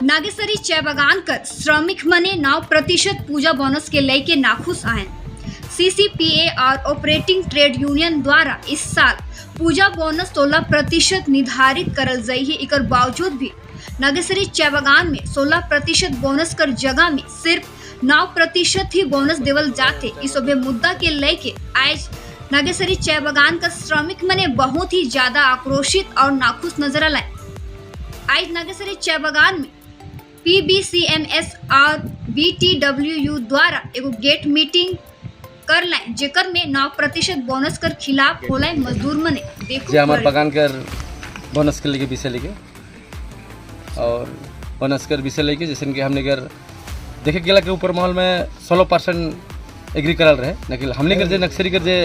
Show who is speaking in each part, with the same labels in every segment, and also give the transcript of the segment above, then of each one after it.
Speaker 1: नागेश्वरी चाय बागान कर श्रमिक मने 9% पूजा बोनस के लेके नाखुश आए। सीसीपीए और ऑपरेटिंग ट्रेड यूनियन द्वारा इस साल पूजा बोनस 16% निर्धारित करल गई है। इकर बावजूद भी नागेश्वरी चाय बागान में 16% बोनस कर जगह में सिर्फ 9% ही बोनस देवल जाते। इस मुद्दा के लेके आज नागेश्वरी चाय बागान का श्रमिक मने बहुत ही ज्यादा आक्रोशित और नाखुश नजर आए। आज नागेश्वरी चाय बागान में पीबीसीएमएस और बीटीडब्ल्यूयू द्वारा एगो गेट मीटिंग कर लाए, जेकर में 9% बोनस कर खिलाफ होला मजदूर मने देखो
Speaker 2: हमारे बागान कर बोनस के लेके विषय लेके और बोनस कर विषय लेके जैसे कि हमने अगर देखे गेला के ऊपर माहौल में 16% एग्री करल रहे, लेकिन हमने कर जे नक्सरी कर जे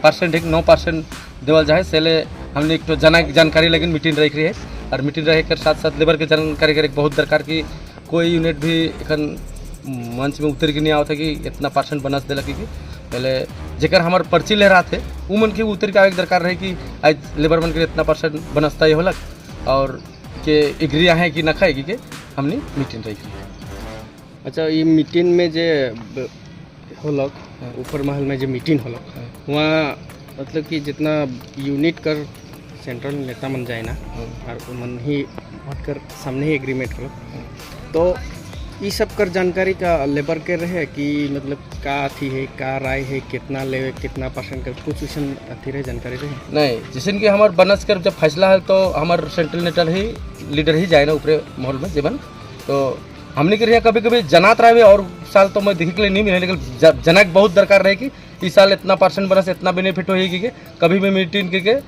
Speaker 2: परसेंट 9% देवल जाए सेले हमने एक तो जानकारी लेकिन मीटिंग रख रही है और मीटिंग रहे कर साथ साथ लेबर के जानकारी करे बहुत दरकार की कोई यूनिट भी एखन मंच में उतर के नहीं आवत है कि इतना % बोनस दिलक कि पहले जेकर हमार पर्ची ले रहा थे वो मन के उतर के आवे दरकार रहे कि आज लेबर मन के इतना % बोनस तय होलक और के एग्री है कि न खाए कि हमने मीटिंग रखी।
Speaker 3: अच्छा, ये मीटिंग में जे होलक ऊपर महल में जो मीटिंग होलक वहाँ मतलब कि जितना यूनिट कर सेंट्रल नेता मन जाए ना और मन ही कर सामने ही एग्रीमेंट करो, तो ये सब कर जानकारी का लेबर के रहे कि मतलब का अथी है, का राय है, कितना लेवे, कितना % कर कुछ वैसन अथी रहे जानकारी रहे
Speaker 2: नहीं। जैसे कि हमारे बोनस कर जब फैसला है तो हमारे सेंट्रल नेटल ही लीडर ही जाए ना ऊपरे माहौल में जीवन, तो हमने के यहाँ कभी कभी जनात रहे और साल तो मैं देखे के लिए नहीं मिले, लेकिन जनक बहुत दरकार रहे कि इस साल इतना % बोनस इतना बेनिफिट होगी कि कभी भी मीटिंग करके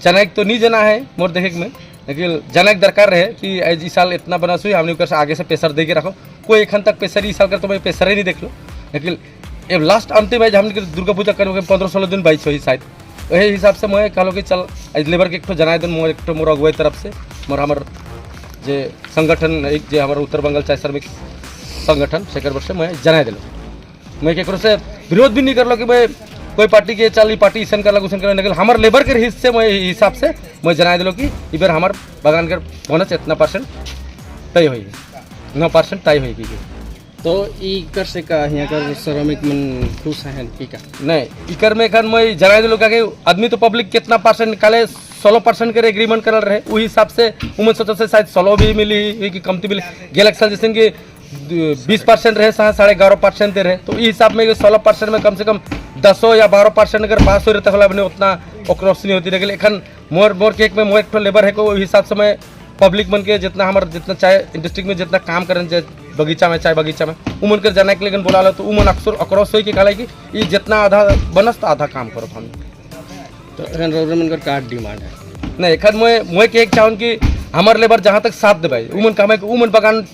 Speaker 2: जनक तो नहीं जना है मोर देखे में, लेकिन जनक दरकार रहे कि आज इस साल इतना बोनस हुई हमने ऊपर आगे से प्रेशर दे के रखो। कोई एखन तक प्रेशर इस साल कर तो मैं प्रेशर ही नहीं देख लो, लेकिन ये लास्ट अंतिम है हमने दुर्गा पूजा करने 15-16 दिन 22 हुई शायद, वही हिसाब से मैं कहलो कि चल आज लेबर के एक जनाए दिन मोर एक मोर अगुवाई तरफ से मोर हमार जे संगठन एक जे हमारे उत्तर बंगाल चाय श्रमिक संगठन से वर्ष मैं जनाए दिलो। मैं केकरो से विरोध भी नहीं करलो कि मैं कोई पार्टी के चल पार्टी ईसन कर उसन कर, लेकिन हमारे लेबर के हिस्से मैं हिसाब से मैं जनाए दिलो कि इस बार हमारे बागान के बोनस इतना % तय हुई 9% तय हुई।
Speaker 3: तो ई कर से का यहाँ कर श्रमिक मन खुश हैं कि का
Speaker 2: नहीं इकर में एखन मैं जनाए दिलो कि आदमी तो पब्लिक कितना % निकाले 16% के एग्रीमेंट करल रहे वही हिसाब से उमन सोचा से शायद 16 भी मिली कि कमती मिली गेल साल जैसे कि 20% रहे 11.5% दे रहे, तो इस हिसाब में 16% में कम से कम 10 या 12% अगर पास हो रहे तो अपने उतना ओक्रोश नहीं होती। लेकिन एखन मोर केक में मोर एक लेबर है को हिसाब से मैं पब्लिक मन के जितना हमारे जितना चाय इंडस्ट्री में जितना काम करें बगीचा में चाय बगीचा में उमन कर जाना के लेकिन बोला लो तो उमन अक्सर अक्रोश हो कि कहला कि ये जितना आधा बनस तो आधा काम करो हम।
Speaker 3: तो एखन कर का डिमांड है
Speaker 2: नहीं एखन मैं केक चाहूँ कि हमारे लेबर जहाँ तक साथ दे उमन कमाए उमन बागान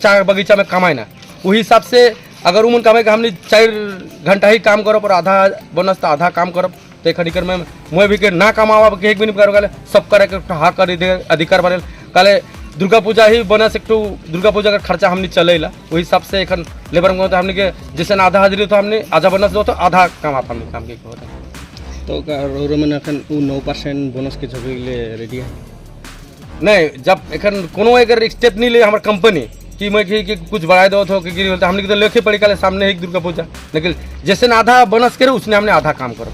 Speaker 2: चाय बगीचा में कमाए ना वही हिसाब से अगर उमन कमाए कि हमने 4 घंटा ही काम करो और आधा बोनस तो आधा काम करो तो एक अधिकार में मैं भी के ना कमावा के एक भी नहीं करो सब करे हक अधिकार बने काले दुर्गा पूजा ही बोनस एक दुर्गा पूजा का खर्चा हमने चलेला वही हिसाब से एखन लेबर में तो हमने के जैसे आधा हाजिरी तो हमने आधा बोनस दो तो आधा कमा हमने काम के होता
Speaker 3: तो रोमन एखन 9% बोनस के जगह ले रेडी है
Speaker 2: नहीं। जब एखन कोनो अगर स्टेप नहीं ले हमारे कंपनी कि मैं कि कुछ बढ़ा दो तो हमने तो लेखे पड़ी कल सामने एक दुर्गा पूजा, लेकिन जैसे आधा बोनस करे उसने हमने आधा काम करो।